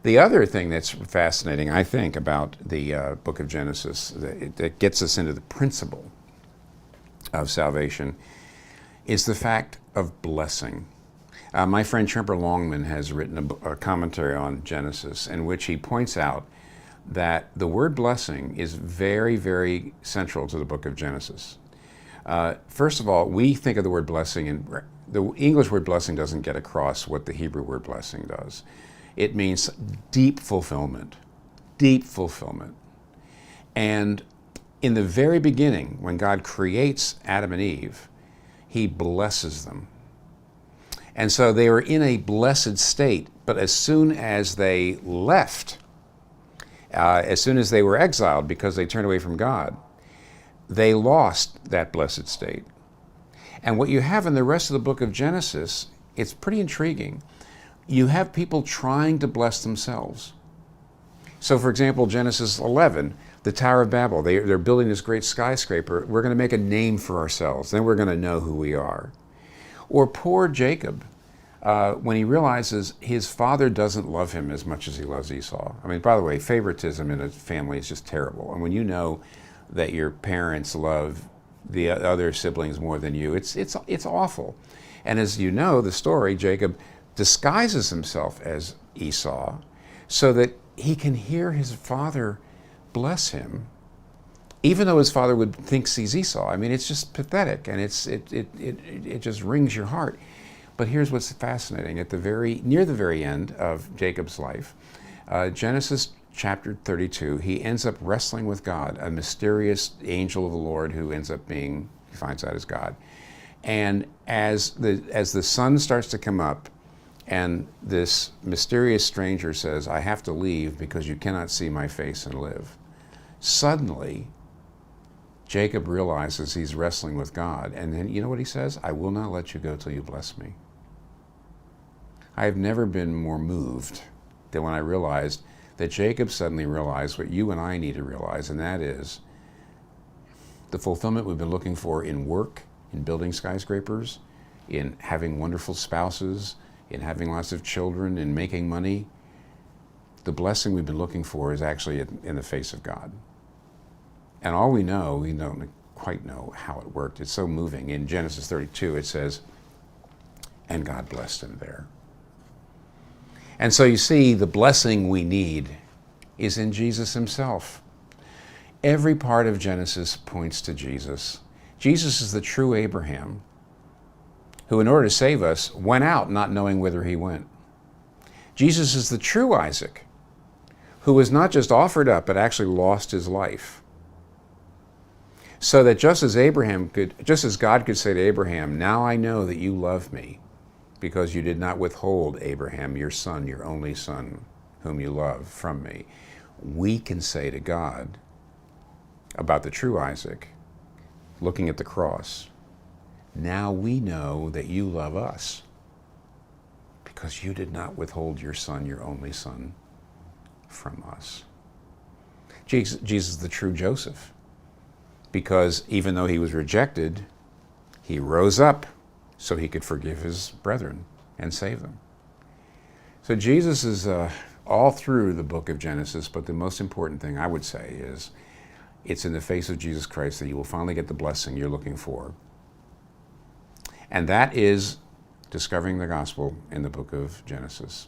The other thing that's fascinating, I think, about the book of Genesis that gets us into the principle of salvation is the fact of blessing. My friend Tremper Longman has written a commentary on Genesis in which he points out that the word blessing is very, very central to the book of Genesis. First of all, we think of the word blessing, and the English word blessing doesn't get across what the Hebrew word blessing does. It means deep fulfillment, deep fulfillment. And in the very beginning, when God creates Adam and Eve, he blesses them. And so they were in a blessed state, but as soon as they left, as soon as they were exiled because they turned away from God, they lost that blessed state. And what you have in the rest of the book of Genesis, it's pretty intriguing. You have people trying to bless themselves. So for example, Genesis 11, the Tower of Babel, they're building this great skyscraper. We're going to make a name for ourselves. Then we're going to know who we are. Or poor Jacob, when he realizes his father doesn't love him as much as he loves Esau. I mean, by the way, favoritism in a family is just terrible. And when you know that your parents love the other siblings more than you, it's awful. And as you know, the story, Jacob disguises himself as Esau so that he can hear his father bless him, even though his father would think he's Esau. I mean, it's just pathetic, and it just wrings your heart. But here's what's fascinating: near the very end of Jacob's life, Genesis chapter 32, he ends up wrestling with God, a mysterious angel of the Lord who ends up being, he finds out is God. And as the sun starts to come up, and this mysterious stranger says, "I have to leave because you cannot see my face and live," suddenly Jacob realizes he's wrestling with God. And then you know what he says? "I will not let you go till you bless me." I have never been more moved than when I realized that Jacob suddenly realized what you and I need to realize, and that is the fulfillment we've been looking for in work, in building skyscrapers, in having wonderful spouses, in having lots of children, in making money. The blessing we've been looking for is actually in the face of God. And all we don't quite know how it worked. It's so moving. In Genesis 32, it says, "And God blessed him there." And so you see, the blessing we need is in Jesus himself. Every part of Genesis points to Jesus. Jesus is the true Abraham, who in order to save us, went out not knowing whither he went. Jesus is the true Isaac, who was not just offered up, but actually lost his life. So that just as God could say to Abraham, "Now I know that you love me, because you did not withhold Abraham, your son, your only son, whom you love, from me," we can say to God about the true Isaac, looking at the cross, "Now we know that you love us, because you did not withhold your son, your only son, from us." Jesus is the true Joseph, because even though he was rejected, he rose up so he could forgive his brethren and save them. So Jesus is all through the book of Genesis, but the most important thing I would say is it's in the face of Jesus Christ that you will finally get the blessing you're looking for. And that is discovering the gospel in the book of Genesis.